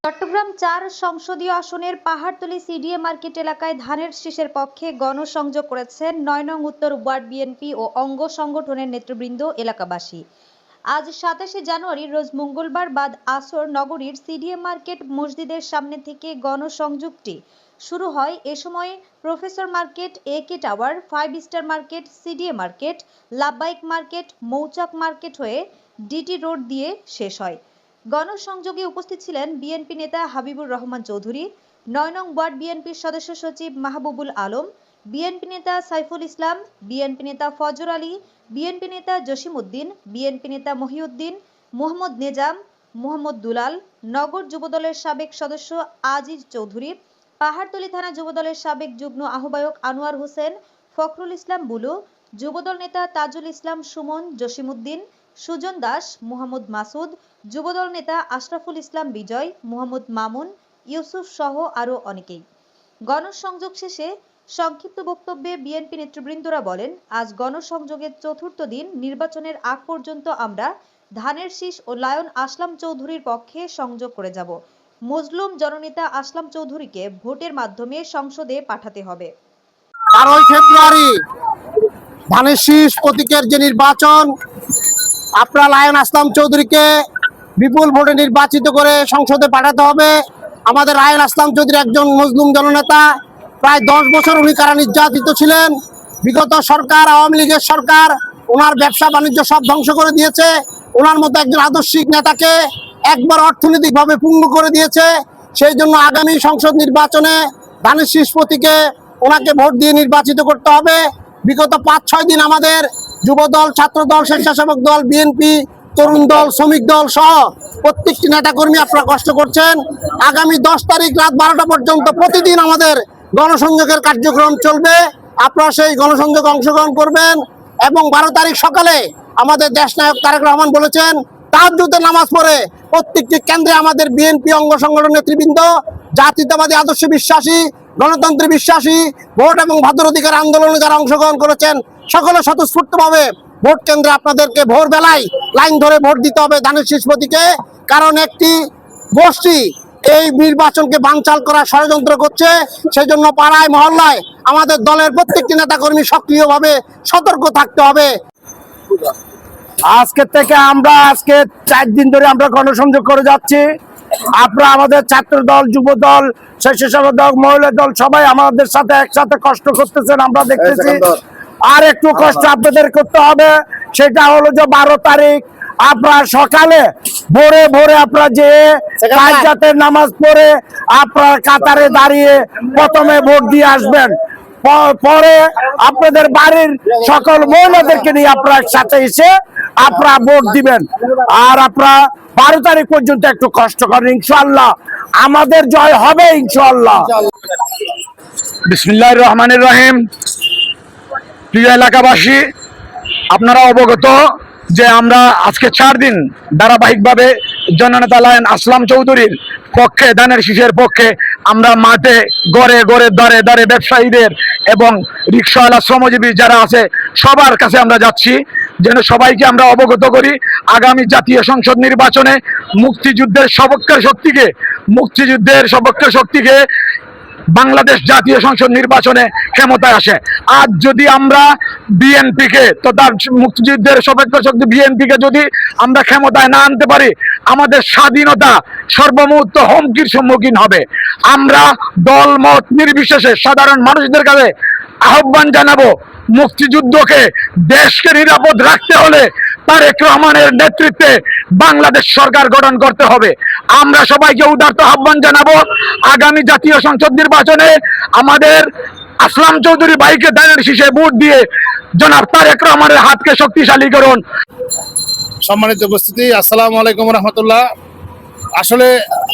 চট্টগ্রাম ৪ সংসদীয় আসনের Pahartali CDA market এলাকায় ধানের শীষের পক্ষে গণসংযোগ করেছেন ৯ নং উত্তর ওয়ার্ড বিএনপি ও অঙ্গ সংগঠনের নেতৃবৃন্দ এলাকাবাসী। আজ ২৭শে জানুয়ারি রোজ মঙ্গলবার বাদ আসর নগরীর সিডিএ মার্কেট মসজিদের সামনে থেকে গণসংযোগটি শুরু হয়। এ সময় professor market, A K tower, 5 star market, CDA market, Labbaik market, Mouchak market হয়ে ডিটি রোড দিয়ে শেষ হয়। গণসংযোগে উপস্থিত ছিলেন বিএনপি নেতা হাবিবুর রহমান চৌধুরী, ৯ নং ওয়ার্ড বিএনপির সদস্য সচিব মাহবুবুল আলম, বিএনপি নেতা সাইফুল ইসলাম, বিএনপি নেতা ফজর আলী, বিএনপি নেতা জসিমউদ্দিন, বিএনপি নেতা মহিউদ্দিন, মোহাম্মদ নেজাম, মোহাম্মদ দুলাল, নগর যুবদলের সাবেক সদস্য আজিজ চৌধুরী, পাহাড়তলী থানা যুবদলের সাবেক যুগ্ম আহ্বায়ক আনোয়ার হোসেন, ফখরুল ইসলাম বুলু, যুবদল নেতা তাজুল ইসলাম সুমন, জসিমউদ্দিন, সুজন দাস, মোহাম্মদ মাসুদ, যুবদল নেতা আশরাফুল ইসলাম বিজয়, মোহাম্মদ মামুন, ইউসুফ সহ আরও অনেকেই। গণসংযোগ শেষে সংক্ষিপ্ত বক্তব্যে বিএনপি নেতৃবৃন্দরা বলেন, আজ গণসংযোগের চতুর্থ দিন। নির্বাচনের আগ পর্যন্ত আমরা ধানের শীষ ও লায়ন আসলাম চৌধুরীর পক্ষে সংযোগ করে যাব। মজলুম জননেতা আসলাম চৌধুরীকে ভোটের মাধ্যমে সংসদে পাঠাতে হবে। 12 ফেব্রুয়ারি ধানের শীষ প্রতীকের যে নির্বাচন, আপনারা লায়ন আসলাম চৌধুরীকে বিপুল ভোটে নির্বাচিত করে সংসদে পাঠাতে হবে। আমাদের লায়ন আসলাম চৌধুরী একজন মজলুম জননেতা। প্রায় 10 বছর উনি কারা নির্যাতিত ছিলেন। বিগত সরকার, আওয়ামী লীগের সরকার ওনার ব্যবসা বাণিজ্য সব ধ্বংস করে দিয়েছে। ওনার মতো একজন আদর্শিক নেতাকে একবার অর্থনৈতিকভাবে পঙ্গু করে দিয়েছে। সেই জন্য আগামী সংসদ নির্বাচনে ধানের শীষ প্রতীকে ওনাকে ভোট দিয়ে নির্বাচিত করতে হবে। বিগত 5-6 দিন আমাদের যুবদল, ছাত্রদল, স্বেচ্ছাসেবক দল, বিএনপি, তরুণ দল, শ্রমিক দল সহ প্রত্যেকটি নেতাকর্মী আপনারা কষ্ট করছেন। আগামী 10 তারিখ রাত 12টা পর্যন্ত প্রতিদিন আমাদের গণসংযোগের কার্যক্রম চলবে। আপনারা সেই গণসংযোগে অংশগ্রহণ করবেন এবং 12 তারিখ সকালে আমাদের দেশনায়ক তারেক রহমান বলেছেন, তাহাজ্জুদের নামাজ পড়ে প্রত্যেকটি কেন্দ্রে আমাদের বিএনপি অঙ্গ সংগঠন নেতৃবৃন্দ জাতীয়তাবাদী আদর্শে বিশ্বাসী, গণতন্ত্রে বিশ্বাসী, ভোট এবং ভোটার অধিকার আন্দোলনে যারা অংশগ্রহণ করেছেন সকলে স্বতঃস্ফূর্তভাবে ভোট কেন্দ্রে আপনাদেরকে ভোরবেলায় লাইন ধরে ভোট দিতে হবে ধানের শীষ প্রতীকে। কারণ একটি গোষ্ঠী এই নির্বাচনকে বানচাল করার ষড়যন্ত্র করছে। সেই জন্য পাড়ায় মহল্লায় আমাদের দলের প্রত্যেকটি নেতাকর্মী সক্রিয়ভাবে সতর্ক থাকতে হবে। আজকে থেকে আমরা 4 দিন ধরে আমরা গণসংযোগ করে যাচ্ছি। আপনারা আমাদের ছাত্র দল, যুব দল, স্বেচ্ছাসেবক দল, মহিলা দল সবাই আমাদের সাথে একসাথে কষ্ট করতেছেন, আমরা দেখতেছি। আর একটু কষ্ট আপনাদের করতে হবে, সেটা হলো যে 12 তারিখ আপনারা সকালে ভোরে ভোরে আপনারা যে তাহাজ্জুদের নামাজ পড়ে আপনারা কাতারে দাঁড়িয়ে প্রথমে ভোট দিয়ে আসবেন। পরে আপনাদের বাড়ির সকল মহিলাদেরকে নিয়ে আপনারা সাথে এসে আপনারা ভোট দিবেন। আর আপনারা 12 তারিখ পর্যন্ত একটু কষ্ট করেন, ইনশাআল্লাহ আমাদের জয় হবে ইনশাআল্লাহ। বিসমিল্লাহির রহমানির রহিম। প্রিয় এলাকাবাসী, আপনারা অবগত যে আমরা আজকে 4 দিন ধারাবাহিকভাবে জননেতা লায়ন আসলাম চৌধুরীর পক্ষে, ধানের শীষের পক্ষে আমরা মাঠে, ঘরে ঘরে, দ্বারে দ্বারে ব্যবসায়ীদের এবং রিক্সাওয়ালা, শ্রমজীবী যারা আছে সবার কাছে আমরা যাচ্ছি, যেন সবাইকে আমরা অবগত করি আগামী জাতীয় সংসদ নির্বাচনে মুক্তিযুদ্ধের সপক্ষের শক্তিকে বাংলাদেশ জাতীয় সংসদ নির্বাচনে ক্ষমতায় আসে। আজ যদি আমরা বিএনপিকে, তথা মুক্তিযুদ্ধের সপক্ষের শক্তি বিএনপিকে যদি আমরা ক্ষমতায় না আনতে পারি, আমাদের স্বাধীনতা সর্বমুহূর্ত হুমকির সম্মুখীন হবে। আমরা দল মত নির্বিশেষে সাধারণ মানুষদের কাছে আহ্বান জানাবো, মুক্তিযুদ্ধকে, দেশকে নিরাপদ রাখতে হলে তারেক রহমানের নেতৃত্বে বাংলাদেশ সরকার গঠন করতে হবে। আমরা সবাইকে উদারত আহ্বান জানাবো, আগামী জাতীয় সংসদ নির্বাচনে আমাদের আসলাম চৌধুরী ভাইকে ধানের শীষে ভোট দিয়ে জনাব তারেক রহমানের হাতকে শক্তিশালী করুন। সম্মানিত উপস্থিতি, আসসালামু আলাইকুম রহমতুল্লাহ। আসলে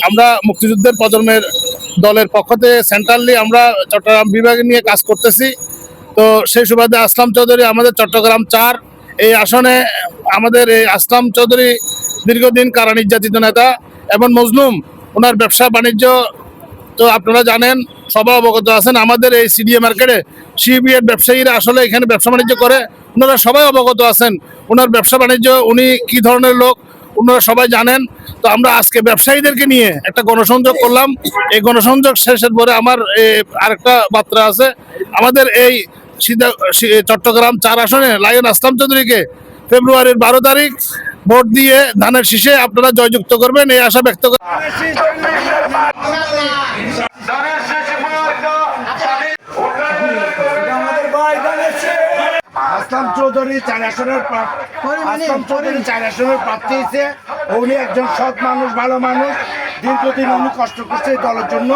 আমরা মুক্তিযুদ্ধের প্রজন্মের দলের পক্ষ থেকে সেন্ট্রালি আমরা চট্টগ্রাম বিভাগে নিয়ে কাজ করতেছি। তো সেই সুবাদে আসলাম চৌধুরী আমাদের চট্টগ্রাম 4 এই আসনে, আমাদের এই আসলাম চৌধুরী দীর্ঘদিন কারা নির্যাতিত নেতা এবং মজলুম। ওনার ব্যবসা বাণিজ্য তো আপনারা জানেন, সবাই অবগত আছেন। আমাদের এই সিডিএ মার্কেটে সিবিএর ব্যবসায়ীরা আসলে এখানে ব্যবসা বাণিজ্য করে, ওনারা সবাই অবগত আছেন ওনার ব্যবসা বাণিজ্য, উনি কি ধরনের লোক, আপনারা সবাই জানেন। তো আমরা আজকে ব্যবসায়ীদেরকে নিয়ে একটা গণসংযোগ করলাম। এই গণসংযোগ শেষের পরে আমার আরেকটা বার্তা আছে। আমাদের এই চট্টগ্রাম 4 আসনে লায়ন আসলাম চৌধুরীকে ফেব্রুয়ারির 12 তারিখ ভোট দিয়ে ধানের শীষে আপনারা জয়যুক্ত করবেন, এই আশা ব্যক্ত করি। আসলাম চৌধুরী 4 আসনের প্রার্থী হয়েছে। উনি একজন সৎ মানুষ, ভালো মানুষ, দীর্ঘদিন উনি কষ্ট করছে এই দলের জন্য।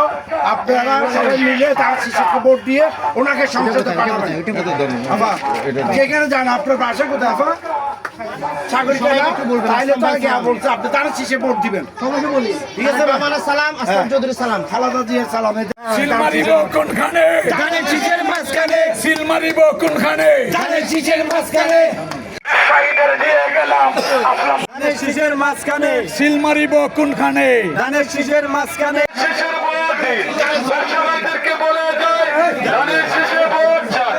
আপনারা সবাই মিলে তার শিশুকে ভোট দিয়ে ওনাকে সংসদে পাঠাবেন। আবার যেখানে যান, আপনার বাসা কোথায় আপা? তাইলে তো আগে বলছে আপনি তার শিশে ভোট দিবেন। ঠিক আছে, সালাম আসলাম চৌধুরী সালাম, খালাদা জিয়ার সালাম। সিল মারিব কোনখানে, ধানের শীষের মাঝখানে, সিল মারিব কোনখানে, ধানের শীষের মাঝখানে, সাইডের দিয়ে গেলাম আসলাম, ধানের শীষের মাঝখানে, সিল মারিব কোনখানে, ধানের শীষের মাঝখানে। শেষের ভোট ব্যবসায়ীদেরকে বলে যায় ধানের শেষে ভোট চাই।